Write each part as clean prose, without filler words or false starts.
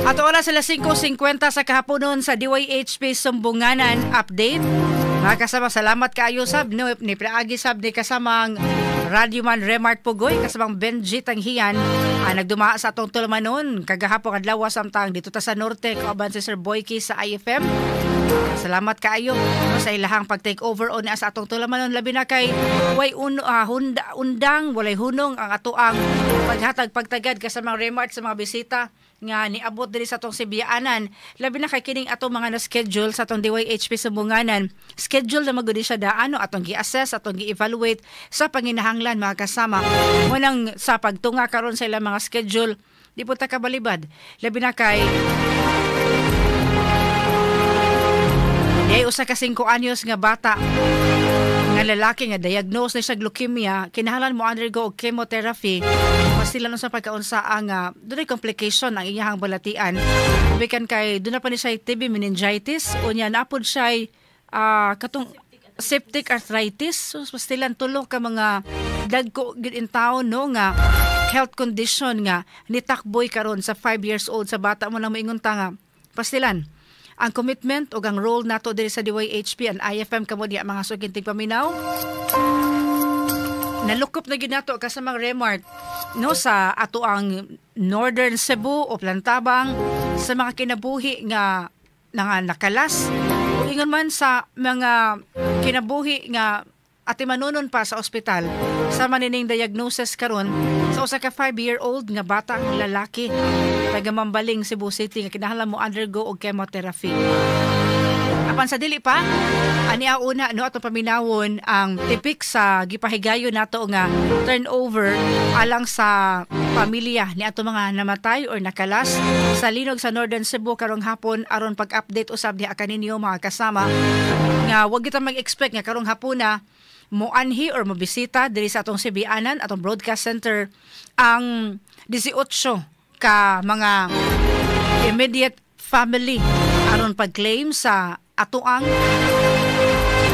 At oras sila 5:50 sa kahaponon sa DYHP Sumbunganan Update. Mga kasama, salamat kaayo sab no, ni Praagi sab ni kasamang Radyoman Remart Pugoy, kasamang Benji Tanghian, nagdumaa sa atong tulamanon kagahapon adlaw samtang dito ta sa norte kauban si Sir Boyki sa IFM. Salamat kaayo sa ilahang pag-take over on sa atong tulamanon, labi na kay way undang walay hunong ang atoang paghatag pagtagad kasamang Remart sa mga bisita nga niabot diri sa atong Sibiyaanan, labi na kay kining atong mga na-schedule sa atong DYHP Sumbunganan. Schedule na magudi siya daano atong gi-assess, atong gi-evaluate sa panginahanglan mga kasama. Munang sa pagtunga karon sa ilang mga schedule, di po ta kabalibad. Labi na kay ay usa ka 5 anyos nga bata nga lalaki nga diagnose na siya leukemia, kinahanglan mo undergo og chemotherapy. Sila no sa pagkaunsa ang dunay complication ang iyahang balatian. Bikan kay duna pa ni siya TB meningitis, unya napod siya katong septic arthritis. So pastilan tulo ka mga dagko gid in town no nga health condition nga nitakboy karon sa 5 years old sa bata mo nang moingon ta nga pastilan ang commitment o ang role nato diri sa DYHP and IFM kamo diya mga sugintig paminaw. Nalukop na gid nato kasamang Remart no sa ato ang Northern Cebu o Plantabang sa mga kinabuhi nga nakalas o ingon man sa mga kinabuhi nga ati manunon pa sa ospital sa manining diagnosis karon sa usa ka 5-year-old nga bata ang lalaki taga Mambaling, Cebu City nga kinahanglan mo undergo og chemotherapy. Apan sa dili pa ani una no ato paminawon ang tipik sa gipahigayon nato nga turnover alang sa pamilya ni ato mga namatay or nakalas sa linog sa Northern Cebu karong hapon aron pag-update usab diha kaninyo mga kasama nga wag kita mag-expect nga karong hapon na moanhi or mabisita diri sa atong Sibiyaanan, atong broadcast center ang 18 ka mga immediate family aron pag-claim sa atoang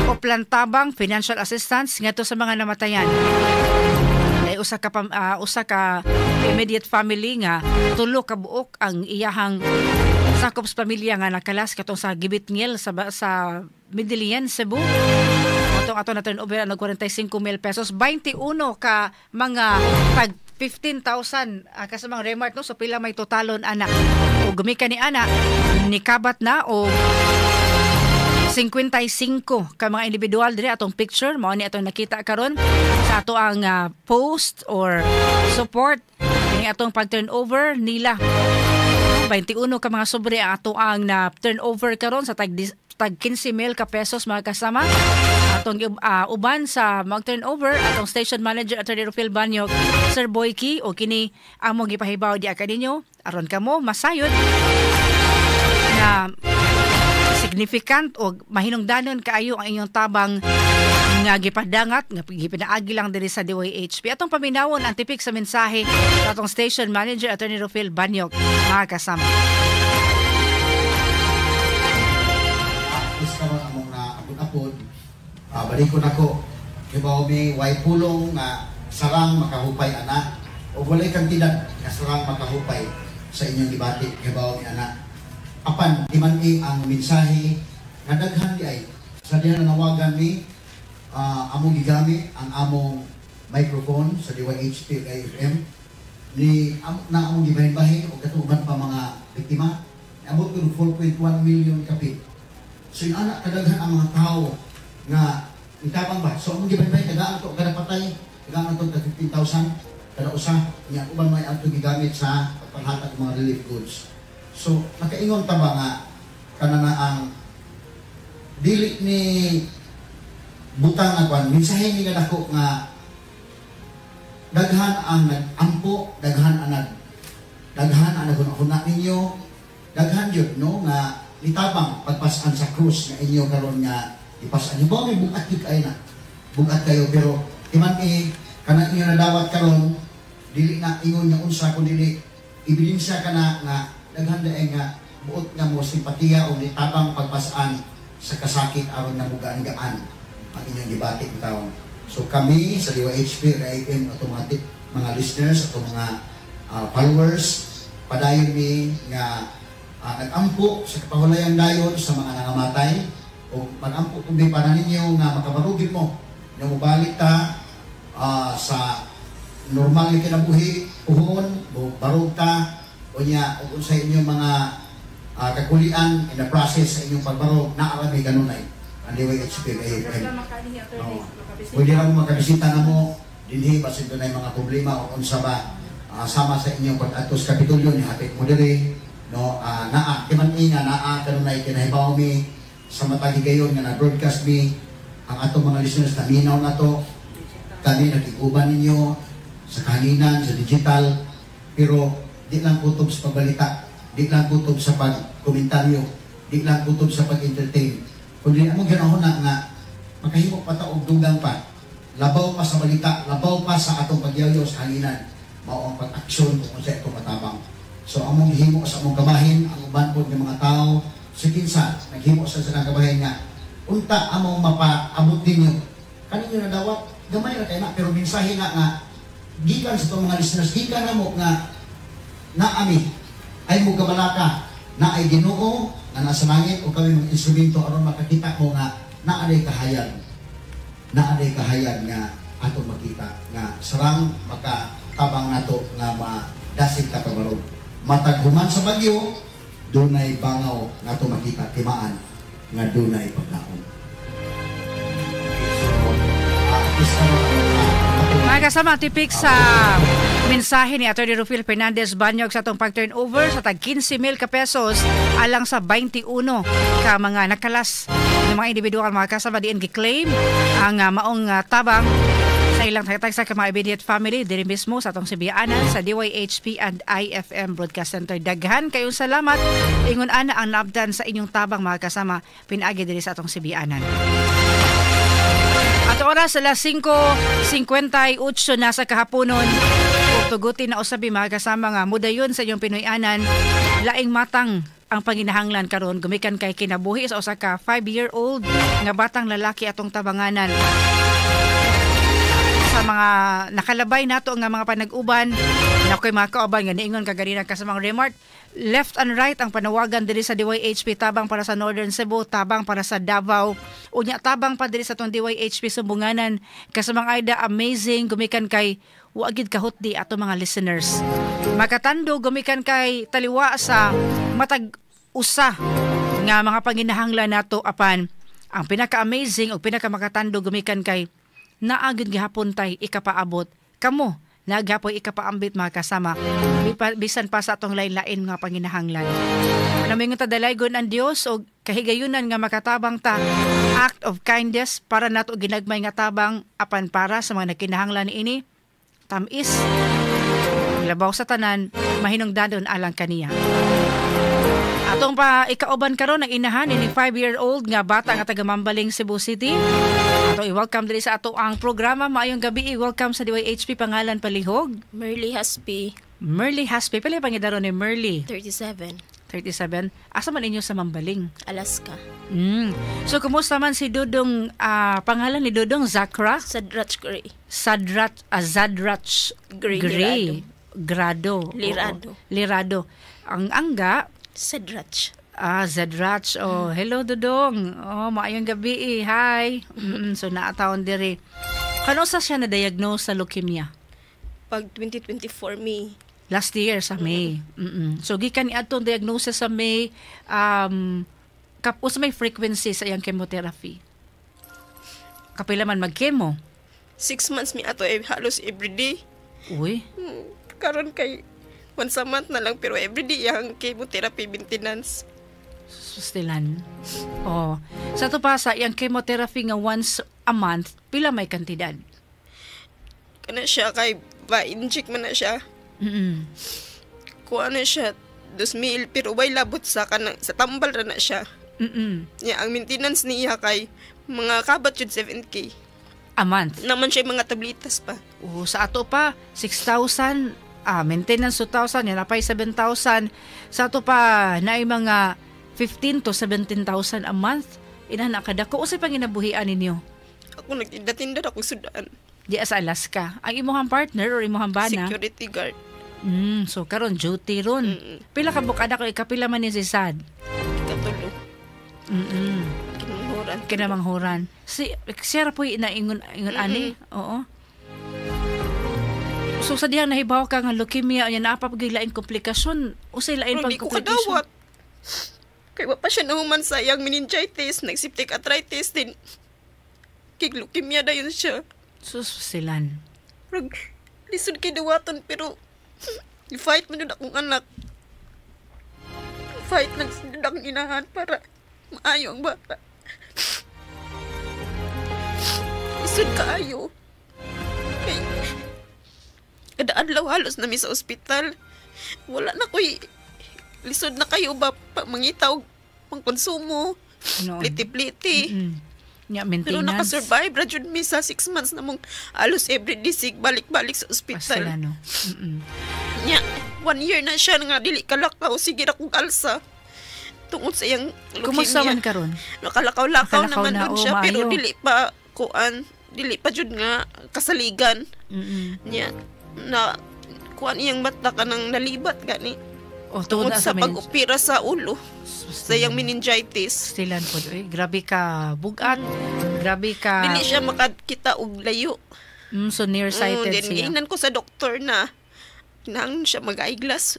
o Plantabang financial assistance ngadto sa mga namatayan. Ay usa ka immediate family nga tulo ka buok ang iyahang sakop sa pamilya nga nakalas katong sa Gibitngel sa Midilian, Cebu. Ato na turnover ang 45,000 pesos, 21 ka mga tag 15,000 kasamang Remart no, so pila may totalon ana o gumika ni ana nikabat na o 55 ka mga individual dire atong picture mao ni atong nakita karon sa ato ang post or support ni atong pag turnover nila 21 ka mga sobre ang ato ang na turnover karon sa tag 15,000 ka pesos mga kasama. Atong uban sa mag-turnover atong station manager Attorney Rufil Banyog, Sir Boyki o kini among gipahibaw di kaninyo aron kamo masayod na significant o mahinungdanon kaayo ang inyong tabang nga gipadangat nga gipinaagi lang diri sa DYHP. Atong paminawon ang tipik sa mensahe sa atong station manager Attorney Rufil Banyog mga kasama. Karon among na apod-apod balikon ako kibaw mi way pulong nga sarang makahupay ana o walay kantidad nga sarang makahupay sa inyong gibati kibaw mi ana apan di man ang mensahe nga daghan di ay sa diha nawagan mi among gigamit ang among microphone sa DYHP IFM ni na among gibahin-bahin o katuban pa mga biktima abot ko 4.1 million kapit. So yung anak kadaghan ang mga tao nga itabang ba? So among gibanbay kadaan to kada patay, kadaan to 15,000 kada usa nya uban may ato gigamit sa paghatag mga relief goods. So nakaingon ta ba nga kanana ang dili ni butang agwan mensahe ni kadako nga daghan ang nag-ampo, daghan ang hunahuna ninyo, daghan yun no nga litabang pagpasan sa krus na inyo karon nga ipasan. Yung may bugat kayo na. Bugat kayo pero iman kanang inyo nadawat karon dili na ingon nga unsa kun dili ebidensya kana nga daghan daay nga buot nga mo simpatiya o litabang pagpasan sa kasakit aron namugaan gaan ang inyong gibati taon. So kami sa DYHP, IFM, automatic mga listeners, at mga followers, padayon mi nga nag-ampo sa kapahulayang dayon sa mga nangamatay o mag-ampo kung di para ninyo nga makabarugin mo na mubalik ta sa normal na kinabuhi, uhon, barog ta, o niya, o sa inyong mga kakulian in the process sa inyong pagbarog, naarami kanunay. Ang DYHP, pwede lang mo makabisita na mo, dinhi, basin doon ay mga problema o unsa ba, sama sa inyong pag-atos kapitulyo, ni hapit mo diri, no, kiman nga, kanunay, kinahibaw mi, sa matagi gayon nga na-broadcast mi, ang atong mga listeners na minaw na to, kami nakikuban ninyo sa kahaginan, sa digital, pero di lang kutob sa pagbalita, di lang kutob sa pagkomentaryo, di lang kutob sa pag-entertain. Kundi among ginahon nga makahimo pa ta og dugang pa, labaw pa sa balita, labaw pa sa atong pagyayo sa kahaginan, mao ang pag-aksyon kung sa itong matabang. So among himo sa among kabahin, ang uban po ng mga tao, sa kinsa, naghimo sa silang kabahin nga, unta among mapaabot ninyo. Kaninyo na dawat, gamay na kayo na, pero mensahe nga gikan sa itong mga listeners, gikan na mo nga naami, ay mo kabalaka, na ay Ginoo na nasa langit, o kami mga instrumento aron makakita mo nga naaday kahayag nga ato makita, nga sarang makatabang nato nga madasig kapabarog. Matag human sa bagyo, dunay bangaw nga ito makita, timaan nga dunay paglaon. Mga kasama, tipik sa mensahe ni Atty. Rufil Fernandez Banyog sa itong pag-turnover sa tag 15,000 ka pesos alang sa 21 ka mga nakalas ng mga individual, mga kasama, diin gi-claim ang maong tabang sa ilang tagatag sa mga immediate family diri mismo sa atong Sibianan sa DYHP and IFM Broadcast Center. Daghan kayong salamat, ingon ana ang naabdan sa inyong tabang, mga kasama, pinagi diri sa atong Sibianan. At oras alas 5:58 na sa kahaponon, tugutin na usabi, mga kasama, nga mudayon sa inyong Pinoyanan, laing matang ang panginahanglan karon gumikan kay kinabuhi sa usa ka 5-year-old nga batang lalaki atong tabanganan. Sa mga nakalabay nato nga mga panag-uban, nakoy mga kauban nga niingon kaganina kasamang remark, left and right ang panawagan diri sa DYHP, tabang para sa Northern Cebu, tabang para sa Davao, unya tabang pa diri sa tong DYHP Sumbunganan. Kasamang Aida, amazing gumikan kay wagid kahutdi ato mga listeners. Makatando gumikan kay taliwa sa matag usa nga mga panginahanglan nato, apan ang pinaka-amazing o pinaka-makatando gumikan kay naagid gihapon tay ikapaabot kamo, naghapoy ikapaambit, mga kasama, bisan pa sa atong lain-lain nga panginahanglan. Namingon ta dalaygon ang Dios o kahigayunan nga makatabang ta, act of kindness para nato ginagmay nga tabang, apan para sa mga nagkinahanglan niini, tamis labaw sa tanan, mahinungdanon alang kaniya. Atong pa ikauban karon ang inahan ni 5-year-old nga bata nga taga Mambaling, Cebu City. Ato i-welcome diri sa ato ang programa. Maayong gabi, i-welcome sa DYHP, pangalan palihog. Merly Haspi. Merly Haspi, pala pangidaro ni Merly. 37. Asa man inyo sa Mambaling? Alaska. So kumusta man si Dudong, pangalan ni Dudong Zakra? Sadrach Gray. Zadrach Gray. Grado. Lirado. Ang angga Sadrach. Zadrach. Oh, hello Dudong. Oh, maayong gabi. Hi. So naataon diri. Kano sa siya na-diagnose sa leukemia? Pag 2024 May. Last year sa May. So gikan ni atong diagnosis sa May, kapos may frequency sa iyang chemotherapy. Kapila man mag-chemo? 6 months mi ato halos everyday. Uy. Karon kay once a month na lang, pero everyday yung chemotherapy maintenance. Sustilan. Oh. Sa to pa sa iyang chemotherapy nga once a month, pila may kantidad? Kana siya kay ba-inject man na siya. Kuha na siya 2,000, pero way labot sa tambal na siya. Yeah, ang maintenance niya kay mga kabat yun 7K. A month? Naman siya mga tablitas pa. Sa ato pa, 6,000. Maintenance 2,000, yan napay 7,000. Sa ato pa, na mga 15 to 17,000 a month. Inana kada ko, usay pang inabuhian ninyo? Ako nagtinda-tinda ako sudan. Di sa Alaska. Ang imuhang partner or imuhang bana? Security guard. So karon duty ron. Pila ka bukada ko ikapila man ni si Sad. Ikatulo. Kinamanghuran. Kinamanghuran. Siya po na ingon ani. Oo. So sa diyang nahibaw ka nga leukemia nya naapa pag lain komplikasyon. Usay lain pag Hindi ko kadawat. Kay wa pa siya nahuman sa iyang meningitis, nag-septic arthritis din. Kay leukemia dayon siya. Sus silan. Rag lisod kay dawaton pero i-fight man yun akong anak. Fight lang sa akong inahan para maayo ang bata. Lisod kaayo. Kay kada adlaw halos na mi sa ospital. Wala na ko'y lisod na kayo ba mangitaw pangkonsumo. Pliti-pliti. Nya Pero maintenance. nakasurvive ra jud mi sa 6 months na mong alos everyday sig balik-balik sa ospital. Sila no. Nya 1 year na siya nga dili kalakaw sige ra kong alsa. Tungod sa iyang leukemia. Kumusta man karon? Nakalakaw-lakaw Nakalakaw naman na, dun siya maayo. pero dili pa jud nga kasaligan. Nya na kuan iyang mata kanang nalibat gani. Tungod Tungod sa pag-opera sa ulo sa iyang meningitis. Stilan po. Grabe ka bugat. Grabe ka. Dili siya makakita og layo. So nearsighted Then siya. giingnan ko sa doktor na kinahanglan siya mag-eyeglass.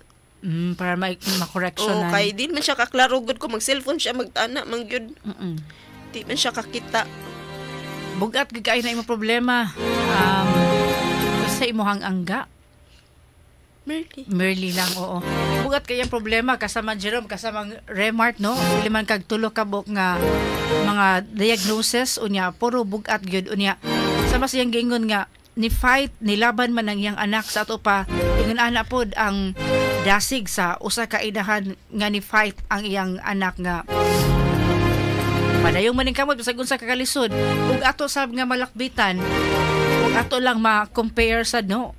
Para ma-correction na. Kay di man siya kaklaro gud ko mag-cellphone siya magtana man gyud. Di man siya kakita. Bugat gid kay na imong problema. Sa imong angga. Merly lang, oo. Bugat kay ang problema kasama Jerome, kasama Remart, no? Liman kag tulo ka buk nga mga diagnosis unya puro bugat gyud unya. Sama siyang gingon nga ni fight nilaban man ang iyang anak sa ato pa ingon ana pod ang dasig sa usa ka idahan nga ni fight ang iyang anak nga padayong maning kamot sa unsa ka kalisod ug ato sab nga malakbitan ug ato lang ma-compare sa no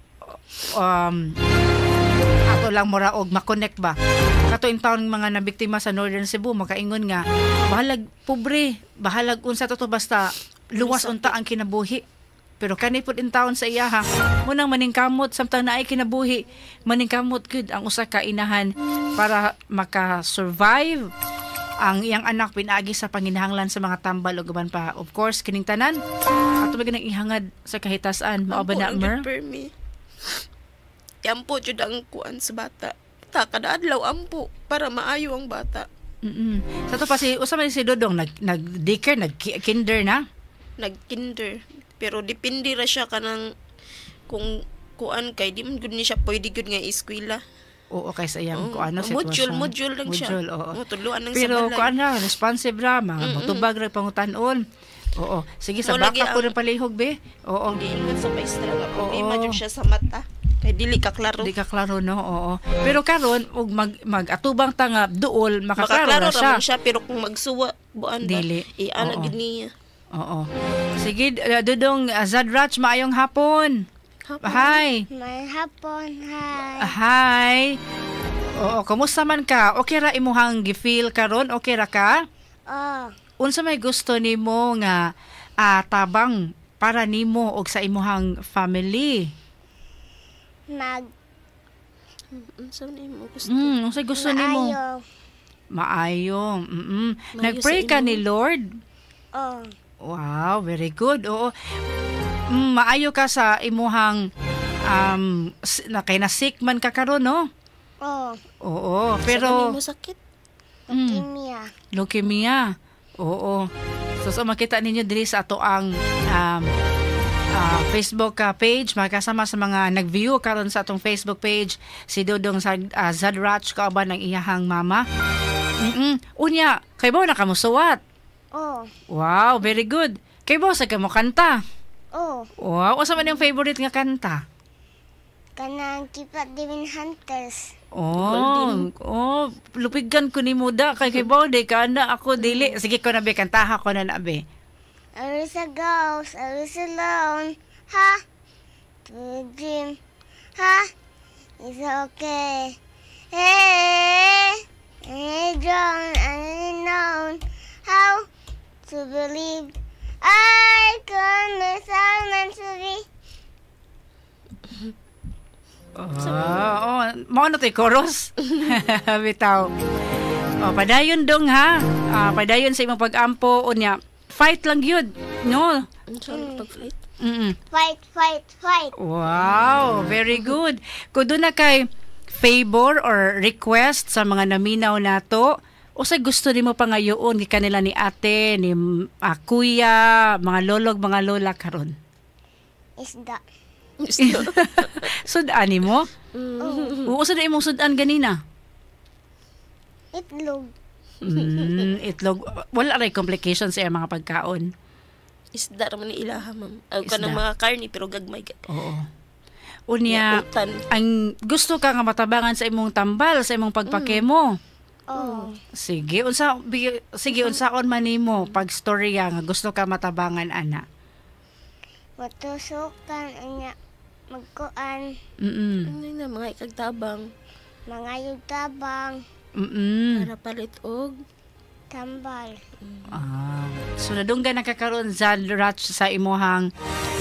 ato lang mura og ma-connect ba kato in taon mga nabiktima sa Northern Cebu makaingon nga bahalag pobre bahalag unsa to basta luwas unta ang kinabuhi pero kani pud in taon sa iya ha munang maningkamot samtang naay kinabuhi maningkamot gud ang usa ka inahan para maka-survive ang iyang anak pinaagi sa panginahanglan sa mga tambal ug uban pa of course kining tanan ato ba ganang ihangad sa kahitasan mao ba na mer Ampo jud ang kuan sa bata. Kada adlaw ampo para maayo ang bata. Sa to pa si usa man si Dodong nag-daycare nag-kinder na. Nag-kinder pero depende ra siya kanang kung kuan kay di man gud ni siya pwede gud nga eskwela. Oo kay sa iyang kuan sitwasyon. Module lang siya. Tuluan lang pero sa balay. kuan ra responsive ra matubag ra pangutan-on. Oo. Sige sa baka ko rin palihog be. Oo. Giingon sa maestra nga problema jud siya sa mata. Kay dili ka klaro. Di ka klaro no. Oo. Pero karon ug mag-atubang ta nga duol makaklaro na siya. siya pero kung magsuwa buan ba dili. ana gid niya. Oo. Sige Dudong Zadrach maayong hapon. Hi. May hapon, hi. Hi. Oo, kumusta man ka? Okay ra imuhang gifeel karon? Okay ra ka? Unsa may gusto nimo nga tabang para nimo og sa imuhang family? Unsa nimo gusto? Unsa gusto nimo? Maayo. Nagpray ka ni Lord? Wow, very good. Oo. Maayo ka sa imuhang na-sick man ka karon, no? Oo, pero sa mo sakit? Leukemia. Oo. So makita ninyo diri sa ato ang Facebook page, makasama sa mga nag-view karon sa atong Facebook page si Dodong Zadrach kauban ng iyahang mama. Unya, kay ba nakamusuwat? Wow, very good. Kay ba sa kamo kanta? Wow, asa man yung favorite nga kanta? Kanang Kipat Divin Hunters. Lupigan ko ni muda kay Baude ka na ako dili. Sige ko na be kantaha ko na be. I was a ghost, I was alone. Ha? To dream. Ha? It's okay. Hey, I don't know how to believe I can miss out meant to be. Mao na to'y chorus. Bitaw. Padayon dong ha. Padayon sa imong pag-ampo unya. Fight lang yun. No? Pag-fight. Fight. Wow, very good. Kung doon na kay favor or request sa mga naminaw nato, o sa gusto nimo pangayoon ni kanila ni ate, ni kuya, mga lolog, mga lola karon. Isda. Sudan nimo? Oo, sa imong sudan ganina. Itlog. Itlog. Wala ray complications sa mga pagkaon. Isda raman ni ilaha, ma'am. Isda. Kanang mga karni pero gagmay. Oo. Unya, Utan. ang gusto ka nga matabangan sa imong tambal, sa imong pagpakemo. Oh. Sige, unsaon man nimo pag storya nga gusto ka matabangan ana. Matusukan anya magkuan Ano na mga ikagtabang mga yutabang para palit og tambal. So nadunggan nakakaroon Ratch sa imuhang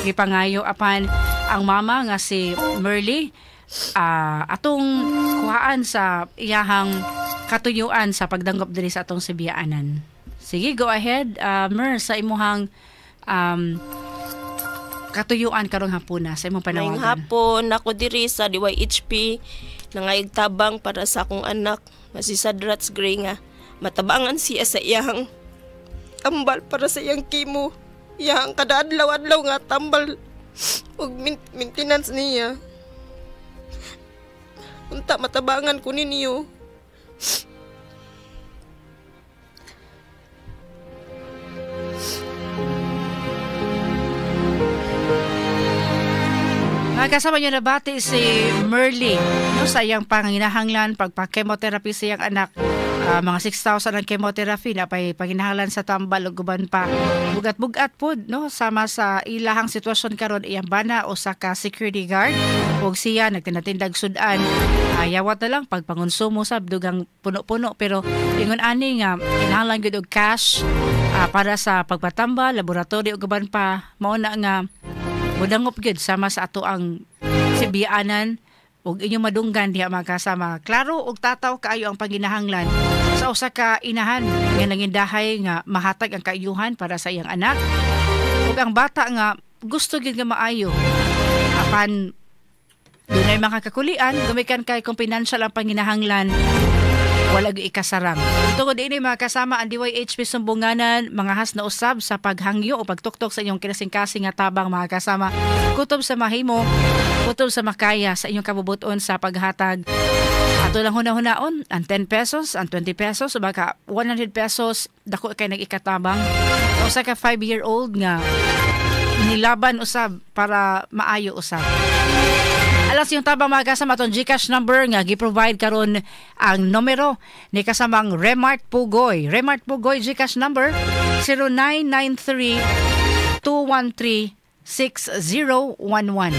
gipangayo apan ang mama nga si Merly atong kuhaan sa iyahang katuyuan sa pagdanggop diri sa atong Sibiyaanan. Sige, go ahead, Mer, sa imuhang katuyuan karong hapuna sa imong panawagan. ngayong hapon ako diri sa DYHP nangayog tabang para sa akong anak nga si Sadrats Gray nga matabangan siya sa iyang tambal para sa iyang kimo. Iyang kada adlaw-adlaw nga tambal ug maintenance niya. Unta matabangan ko ninyo. Kasama niyo nabati si Merly no, sa iyang panginahanglan pagpa-chemotherapy sa iyang anak. Mga 6,000 ang chemotherapy na panginahanglan sa tambal ug guban pa. Bugat-bugat pod no sama sa ilahang sitwasyon karon iyang bana o sa ka security guard ug siya nagtinatindag sudan. Yawat na lang pagpangonsumo sab dugang puno-puno pero ingon ani nga kinahanglan gyud og cash para sa pagpatambal, laboratory ug guban pa. Mao na nga mudangop gyud sama sa ato ang Sibiyaanan ug inyong madunggan diha magkasama. Klaro og tataw kaayo ang panginahanglan sa usa ka inahan nga nangindahay nga mahatag ang kaayuhan para sa iyang anak ug ang bata nga gusto gyud nga maayo. Apan dunay mga kakulian gumikan kay kung financial ang panginahanglan wala gyud ikasarang. Tungod ini mga kasama ang DYHP Sumbunganan mga has na usab sa paghangyo o pagtuktok sa inyong kinasing-kasing nga tabang mga kasama. Kutob sa mahimo, kutob sa makaya sa inyong kabubuton sa paghatag. Ato lang hunahunaon ang 10 pesos, ang 20 pesos, o baka 100 pesos dako kay nag-ikatabang. Usa ka 5-year-old nga nilaban usab para maayo usab. Alas yung tabang mga kasama itong GCash number nga gi-provide karon ang numero ni kasamang Remart Pugoy. Remart Pugoy GCash number 0993-213-6011.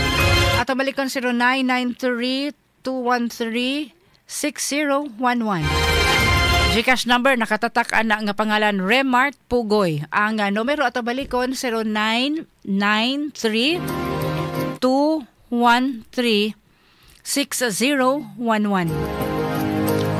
Ato balikon 0993-213-6011. GCash number nakatatak ana nga pangalan Remart Pugoy. Ang numero ato balikon 0993-213-6011.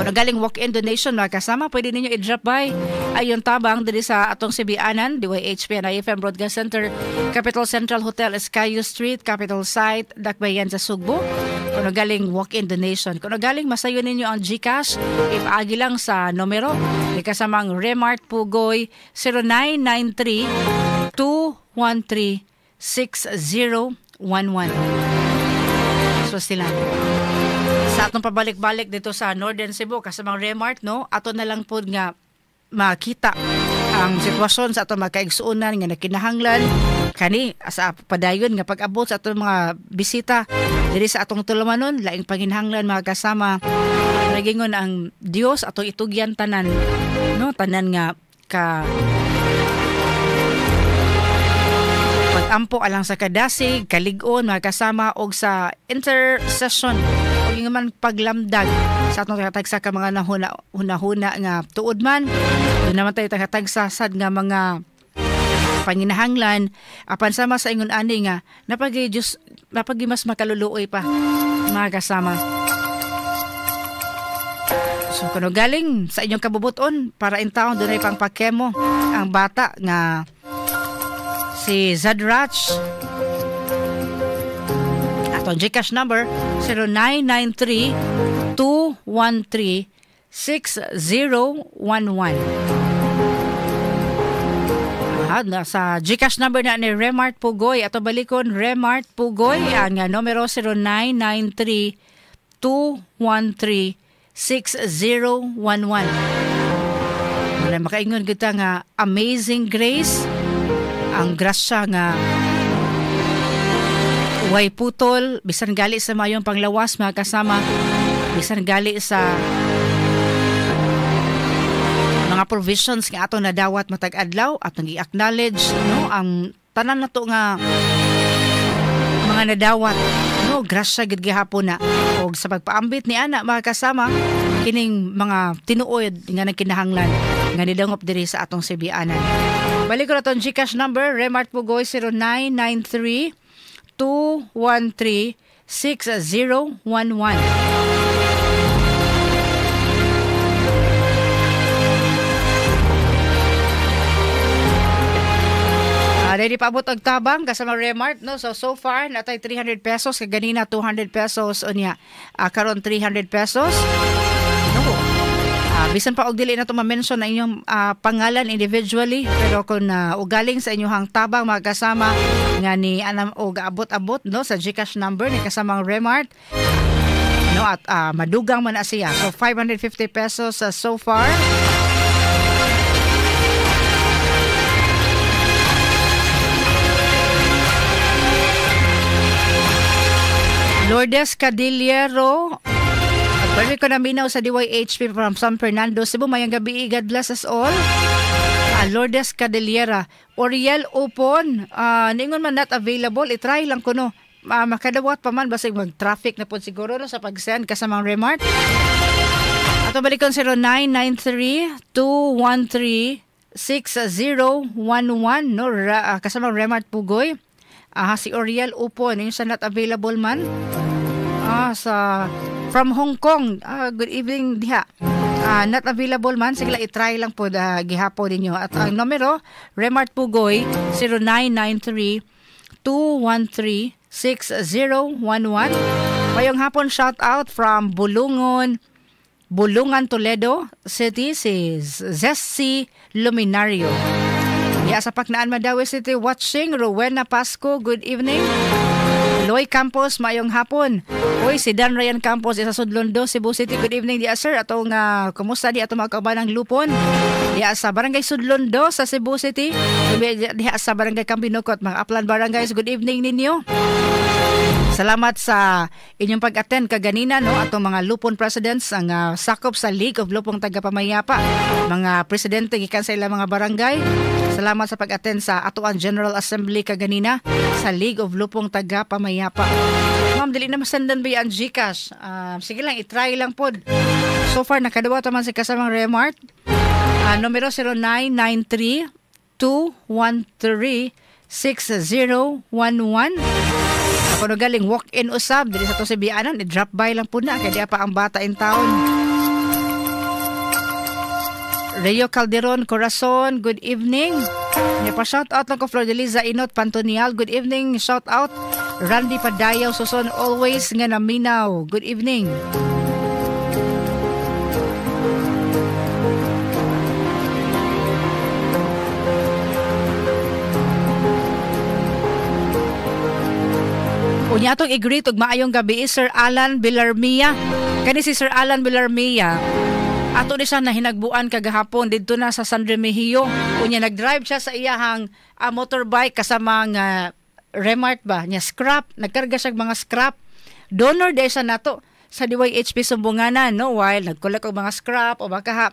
Kung galing walk-in donation mga kasama, pwede ninyo i-drop by ayon tabang diri sa atong Sibiyaanan, DYHP and IFM Broadcast Center, Capital Central Hotel, Escayo Street, Capital Site, Dakbayan sa Sugbo. Kung galing walk-in donation. Kung galing masayo ninyo ang GCash, ipagi lang sa numero ni kasamang Remart Pugoy 0993-213-6011. So sila. Sa atong pabalik-balik dito sa Northern Cebu kasamang Remart no, ato na lang pod nga makita ang sitwasyon sa atong magkaigsuonan nga nakinahanglan kani sa padayon nga pag-abot sa atong mga bisita diri sa atong tulumanon laing panginahanglan mga kasama. Nagingon ang Dios atong itugyan tanan no, tanan nga ka pag-ampo alang sa kadasig, kalig-on mga kasama og sa intercession ug yung man paglamdag sa atong tagsa ka mga nahuna nga tuod man. Doon naman tayo tagatag sa sad nga mga panginahanglan apan sama sa ingon ani nga napagi mas makaluluoy pa mga kasama. So kuno galing sa inyong kabubuton para in taon dunay pang pakemo ang bata nga si Zadrach. Atong GCash number 0993-213-6011. Sa GCash number na ni Remart Pugoy. Ato balikon Remart Pugoy. Ang numero 0993-213-6011. Makaingon kita nga Amazing Grace. Ang grasya nga way putol, bisan gali sa mayong panglawas mga kasama, bisan gali sa mga provisions nga ato nadawat matag adlaw atong i-acknowledge no ang tanan nato nga mga nadawat no grasya gid gihapon na og sa pagpaambit ni ana mga kasama kining mga tinuod nga nagkinahanglan nga nidangop diri sa atong Sibianan. Balik ko na itong GCash number, Remart Pugoy 0993-213-6011. Ready pa abot og tabang kasama Remart no. So far natay 300 pesos kaganina 200 pesos unya karon 300 pesos. No. Bisan pa og dili na to ma-mention na inyong pangalan individually pero kung ugaling sa inyong tabang mga kasama nga ni anam og abot-abot no sa GCash number ni kasamang Remart no at madugang man na siya. So 550 pesos so far. Lourdes Cadillero. Pwede ko na minaw sa DYHP from San Fernando, Cebu. Mayang gabi, God bless us all. Lourdes Cadillera. Oriel Upon. Ningon man not available. I-try lang ko no. Makadawat pa man. Basta mag-traffic na po siguro no, sa pag-send kasamang Remart. At balikon 0993-213-6011 no, kasamang Remart Pugoy. Si Oriel Upon. Yung sa not available man. From Hong Kong. Good evening diha. Not available man. Sigla i-try lang po gihapon ninyo. At ang numero, Remart Pugoy 0993-213-6011. Mayong hapon shout out from Bulungan, Toledo City, si Zessi Luminario. Sa Paknaan Madawi City watching. Rowena Pasco, good evening. Loy Campos, mayong hapon. Uy, si Dan Ryan Campos, isa Sudlondo, Cebu City. Good evening, di sir. Atong kumusta di ato mga kauban ng lupon? Di sa Barangay Sudlondo sa Cebu City. Di sa Barangay Campinukot, mga Aplan Barangays. Good evening ninyo. Salamat sa inyong pag-attend kaganina no atong mga lupon presidents ang sakop sa League of Lupong Tagapamayapa. Mga presidente gikan sa ilang mga barangay. Salamat sa pag-attend sa atoang General Assembly kaganina sa League of Lupong Tagapamayapa. Ma'am, dili na masandan ba ang GCash? Sige lang, i-try lang po. So far, nakadawa taman si kasamang Remart. Numero 0993-213-6011. Ako no galing walk-in usab. Dili sa to si Bianan, i-drop by lang po na. Kaya di pa ang bata in town. Rio Calderon Corazon, good evening. May pa-shout out lang ko Flordeliza Inot Pantonial, good evening. Shout out Randy Padayaw Suson, always nga naminaw, good evening. Unya atong i-greet og maayong gabi Sir Alan Villarmia. Kani si Sir Alan Villarmia ato ni siya na hinagbuan kagahapon didto na sa San Remigio. Unya nagdrive siya sa iyahang motorbike kasama nga Remart ba nya scrap, nagkarga siya mga scrap. Donor day siya nato sa DYHP Sumbunganan no while nagkolek og mga scrap o baka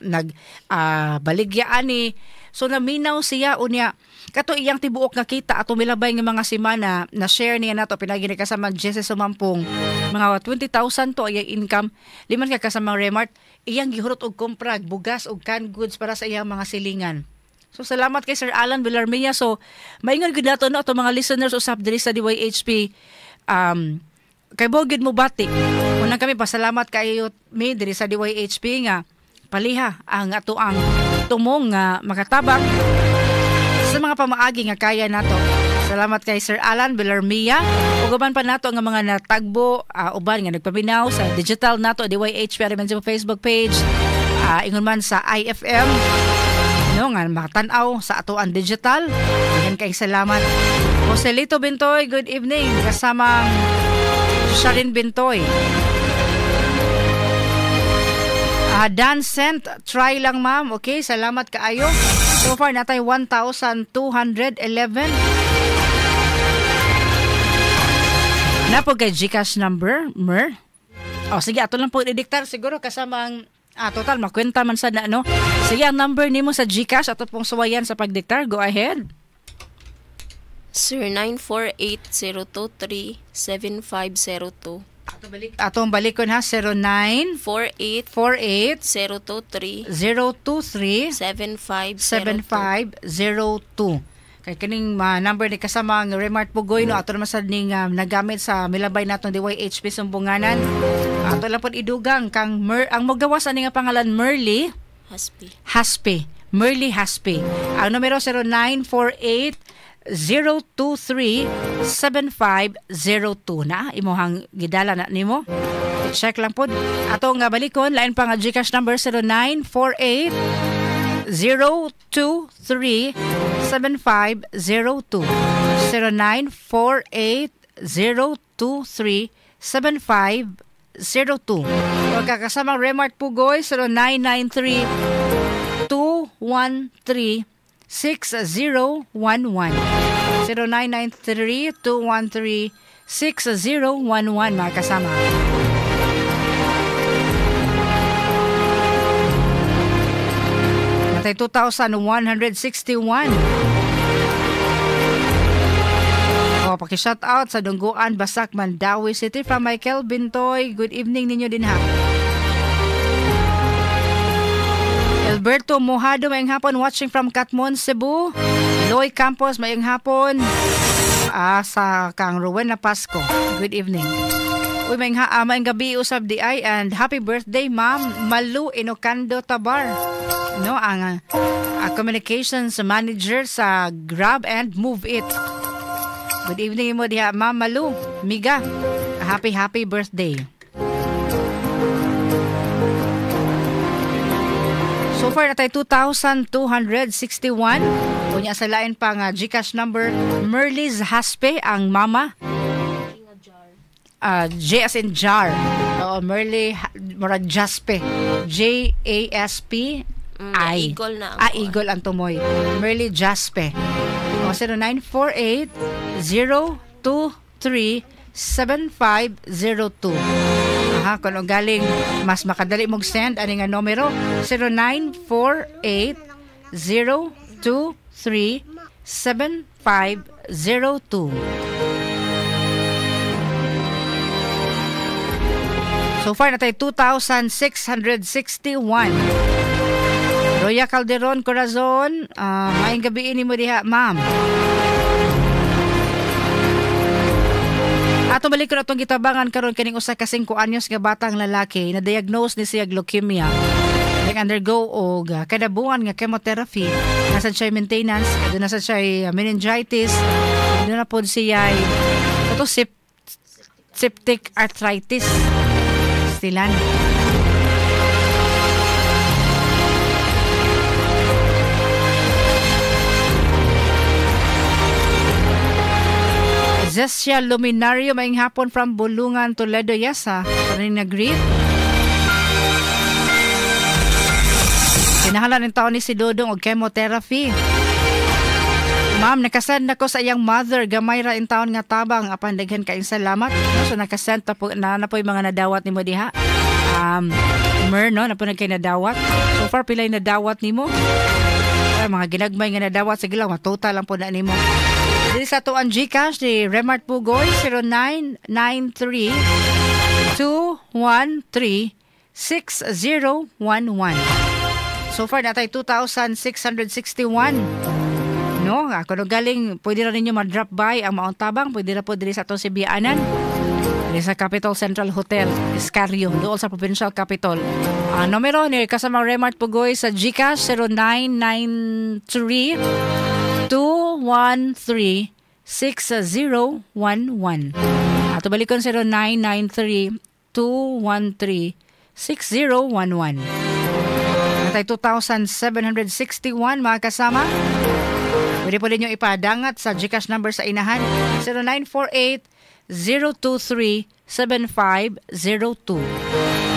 baligya ani. So naminaw siya unya kato iyang tibuok nga kita ato milabay nga mga semana na share niya nato pinagi ni kasama Jesse Sumampong mga 20,000 to iyang income liman ka kasama Remart iyang gihurot og kompra bugas og canned goods para sa iyang mga silingan. So salamat kay Sir Alan Villarmia. So maingon gid nato no ato mga listeners usab diri sa DYHP kay bogid mo bati. Unang kami pasalamat kayo mi diri sa DYHP nga paliha ang ato ang tumong nga makatabang sa mga pamaagi nga kaya nato. Salamat kay Sir Alan Villarmia. Ugaban pa nato nga mga natagbo uban nga nagpaminaw sa digital nato DYHP man sa Facebook page. Ingon man sa IFM no nga makatan-aw sa ato ang digital. Daghang kay salamat. Joselito Bintoy, good evening. Kasamang Sharin Bintoy. Dan sent, try lang ma'am. Okay, salamat kaayo. So far natay 1,211. Napo kay GCash number, Mer. Sige, ato lang po i-diktar siguro kasamang total, makwenta man sa na, no? Sige, ang number nimo sa GCash, ato pong suwayan sa pagdiktar. Go ahead. Sir, 948-023-7502. Atong balikon ha, 0948-023 7502. Kay kining number ni kasama ang Remart Pugoy no ato naman sa ning nagamit sa milabay natong DYHP sumbunganan. Ato lang pod idugang kang ang mogawas ani nga pangalan Merly Haspe. Merly Haspe. Ang numero 0948-023-7502 na imuhang gidala na nimo. Check lang pod. Ato nga balikon lain pa nga GCash number 0948-023-7502 0948-023-7502. Magkakasamang Remart Pugoy 0993-213-6011 0993-213-6011 mga kasama. Natay 2,161. Paki-shout out sa Dungguan, Basak, Mandawi City from Michael Bintoy. Good evening ninyo din ha. Alberto Mojado, mayang hapon watching from Katmon, Cebu. Loy Campos, mayang hapon sa Kang Rowena Pasco. Good evening. Uy, mayang gabi usab di ay and happy birthday Ma'am Malu Inocando Tabar. No, ang communications manager sa Grab and Move It. Good evening mo diha Ma'am Malu. Miga, happy birthday. So far natay 2,261. Kunya sa lain pa nga GCash number Merly's Haspe ang mama. J as in jar. Merly murag Jaspe. Jaspe I. Eagle na. Eagle ang tumoy. Merly Jaspe. 0948-023-7502. Kung galing mas makadali mong send ani nga numero 0948-023-7502. So far natay 2,661. Roya Calderon Corazon, maayong gabi ini mo diha, ma'am. Ato balik ko na itong gitabangan karon kaning usa ka 5 anyos nga batang lalaki na diagnose ni siya leukemia. Nag-undergo og kadabuan nga chemotherapy. Nasa siya maintenance, doon nasa siya meningitis, doon na po siya septic arthritis. Stilan. Jessia Luminario, maing hapon from Bulungan, Toledo, Yasa. Paring nag-greet. Kinahalan ng taon ni si Dodong og chemotherapy. Ma'am, nakasend na ko sa iyang mother. Gamay ra in taon nga tabang. Apan daghan kaayong salamat. So nakasend na po yung mga nadawat ni mo diha. Mer, no? Na po nagkay nadawat. So far, pilay nadawat ni mo. Mga ginagmay nga nadawat. Sige lang, total lang po na ni mo. Dili sa to ang GCash ni Remart Pugoy 0993-213-6011. So far natay 2,661. No, ako no galing, pwede ra ninyo ma-drop by ang Maong Tabang, pwede ra po diri sa atong Sibianan. Diri sa Capital Central Hotel, Escarrio, doon sa Provincial Capital. Numero ni kasamang Remart Pugoy sa GCash 0993-213-6011. At balikon 0993-213-6011. Natay 2,761 mga kasama. Pwede po din nyo ipadangat sa GCash number sa inahan 0948-023-7502.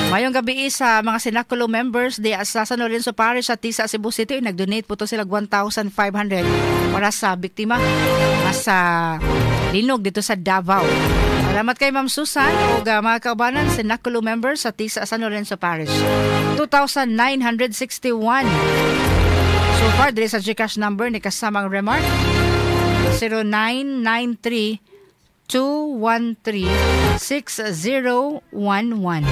Mayong gabi sa mga Sinakulo members di sa San Lorenzo Parish sa Tisa, Cebu City. Nag-donate po to sila 1,500 para sa biktima sa linog dito sa Davao. Salamat kay Ma'am Susan o mga kaubanan Sinakulo members sa Tisa, San Lorenzo Parish. 2,961. So far, dili sa GCash number ni kasamang Remark 0993-213-6011.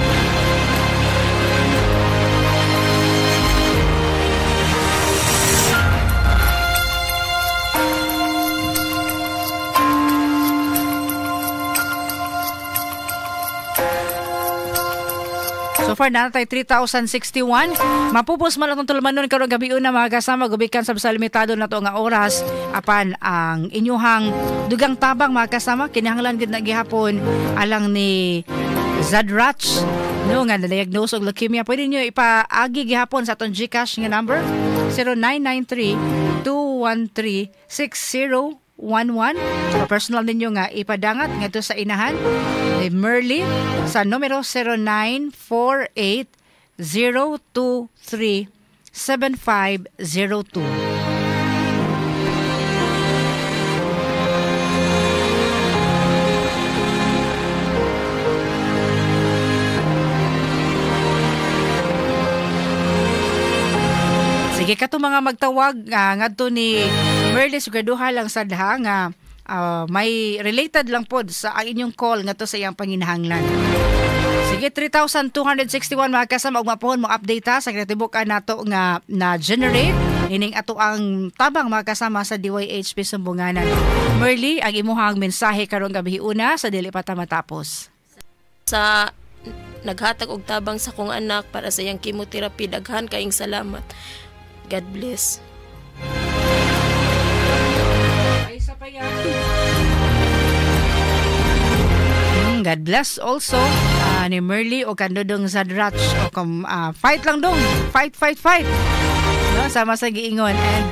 So far, natay 3,061. Mapupos man atong tulmanon karong gabi una mga kasama, gubikan sa limitado na to nga oras apan ang inyuhang dugang tabang mga kasama kinahanglan gid na gihapon alang ni Zadrach no nga na-diagnose og leukemia. Pwede niyo ipaagi gihapon sa atong GCash nga number 0993-213-6011. So, personal ninyo nga ipadangat ngadto sa inahan ni Merly sa numero 0948-023-7502. Sige kato mga magtawag ngadto ni Merly sugaduha lang sa daha nga may related lang pod sa inyong call ngadto sa iyang panginahanglan. Sige 3,261 mga kasama ug mapahon mo update ha sa kretibukan nato nga na generate ining ato ang tabang mga kasama sa DYHP Sumbunganan. Merly, ang imuhang mensahe karong gabi una sa dili pa ta matapos. Sa naghatag og tabang sa kong anak para sa iyang chemotherapy, daghan kaayong salamat. God bless. God bless also ni Merly o kandodong Zadrach o fight lang dong, fight no, sama sa giingon and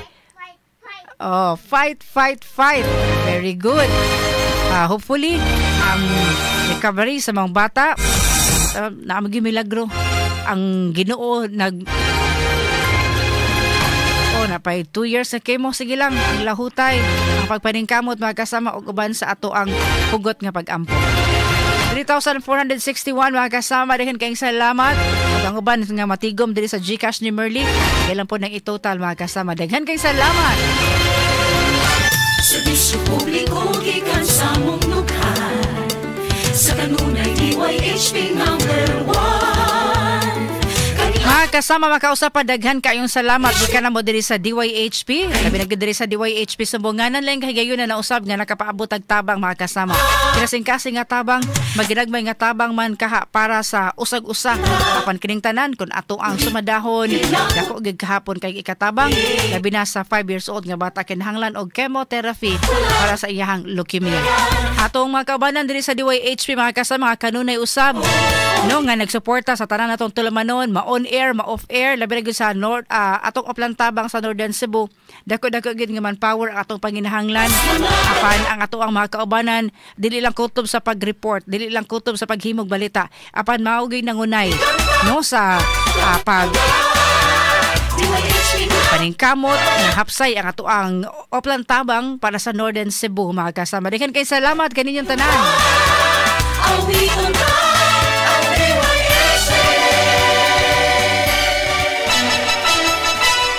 fight very good. Hopefully recovery sa mga bata na magi milagro ang Ginoo napay 2 years na kemo, sige lang ang lahutay ang pagpaningkamot mga kasama og uban sa ato ang hugot nga pag-ampo. 3,461 mga kasama, daghang kayong salamat at ang uban nga matigom diri sa GCash ni Merly kailan po nang itotal mga kasama, daghang kayong salamat. Serbisyo publiko gikan sa mong lugar sa kanunay DYHP number 1. Mga kasama, makausapan daghan kayong salamat gikan na mo diri sa DYHP. Labi na diri sa DYHP Sumbunganan lang kahigayon na nausab nga nakapaabot og tabang mga kasama. Kinasing-kasing nga tabang, maginagmay nga tabang man kaha para sa usag-usa. Apan kining tanan kun ato ang sumadahon, dako gid kahapon kay ikatabang, labi na sa 5 years old nga bata kinahanglan og chemotherapy para sa iyahang leukemia. Atong mga kaubanan diri sa DYHP mga kasama, kanunay usab no nga nagsuporta sa tanan natong tulamanon, ma-on air, ma-off air, labi na sa atong oplantabang sa Northern Cebu. Dako-dako gid nga manpower ang atong panginahanglan. Apan ang ato ang mga kaubanan dili lang kutob sa pag-report, dili lang kutob sa paghimog balita. Apan mao gyud nangunay no sa pag paningkamot na hapsay ang ato ang oplantabang para sa Northern Cebu mga kasama. Daghan kay salamat kaninyong tanan.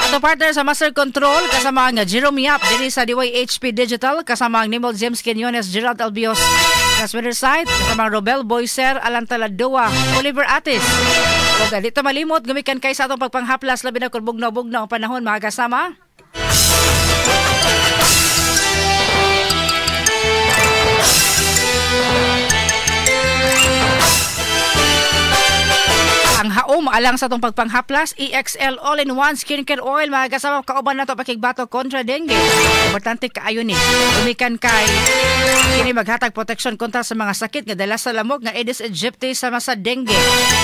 Ato partner sa Master Control kasama ang Jerome Yap diri sa DYHP Digital, kasama ang Nimol James Quinones, Gerald Albios sa Twitter site, kasama ang Robel Boyser, Alantala Doa, Oliver Atis O dito malimot, gumikan kay sa atong pagpanghaplas, labi na kung bugnaw-bugnaw ang panahon, mga kasama. Ang haom alang sa itong pagpanghaplas, EXL All-in-One Skincare Oil, mga kasama, kauban na ito pakigbato kontra dengue. Importante kaayo ni. Umikan kay kini maghatag protection kontra sa mga sakit nga dala sa lamok nga Aedes aegypti sama sa dengue.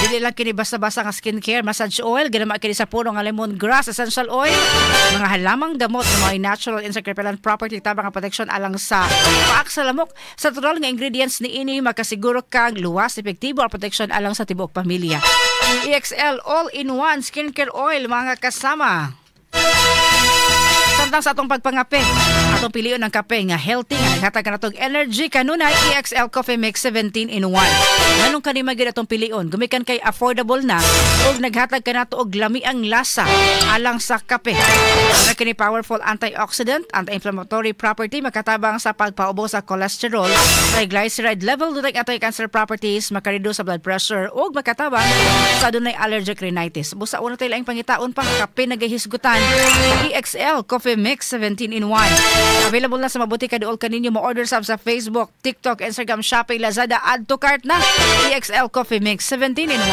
Dili lang kini basta-basta nga skincare, massage oil, ginama kini sa puno nga lemongrass essential oil, mga halamang gamot nga may natural insect repellent property tabang nga protection alang sa paak sa lamok. Sa total nga ingredients ni ini makasiguro kang luwas, epektibo ang protection alang sa tibuok pamilya. EXL All-in-One Skincare Oil, mga kasama. Samtang sa atong pagpangape, atong piliyon ng kape nga healthy nga naghatag na itong energy kanunay EXL Coffee Mix 17 in 1. Nganong kanima gid atong piliyon, gumikan kay affordable na ug naghatag ka na to og lami ang lasa alang sa kape. Ana kini powerful antioxidant, anti-inflammatory property, makatabang sa pagpaubo sa cholesterol, triglyceride level, dunay anti-cancer properties, makareduce sa blood pressure ug makatabang sa dunay allergic rhinitis. Busa una tay laing pangitaon pa kape nagahisgutan. EXL Coffee Mix 17 in 1. Available na sa mabuti ka duol kaninyo mo-order sa Facebook, TikTok, Instagram, Shopee, Lazada, add to cart na EXL Coffee Mix 17 in 1.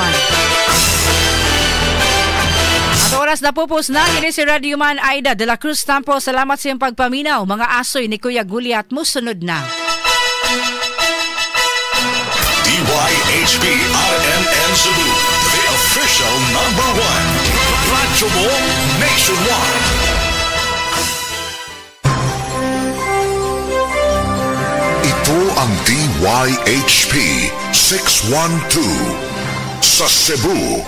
At oras na pupus na, ini si Radio Man Aida de la Cruz Tampo. Salamat sa iyong pagpaminaw, mga asoy ni Kuya Guliat. Musunod na. DYHP RMN Cebu, the official #1 radyo mo nationwide. Ito ang DYHP 612 sa Cebu,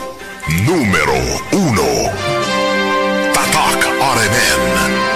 numero 1. Tatak RMN.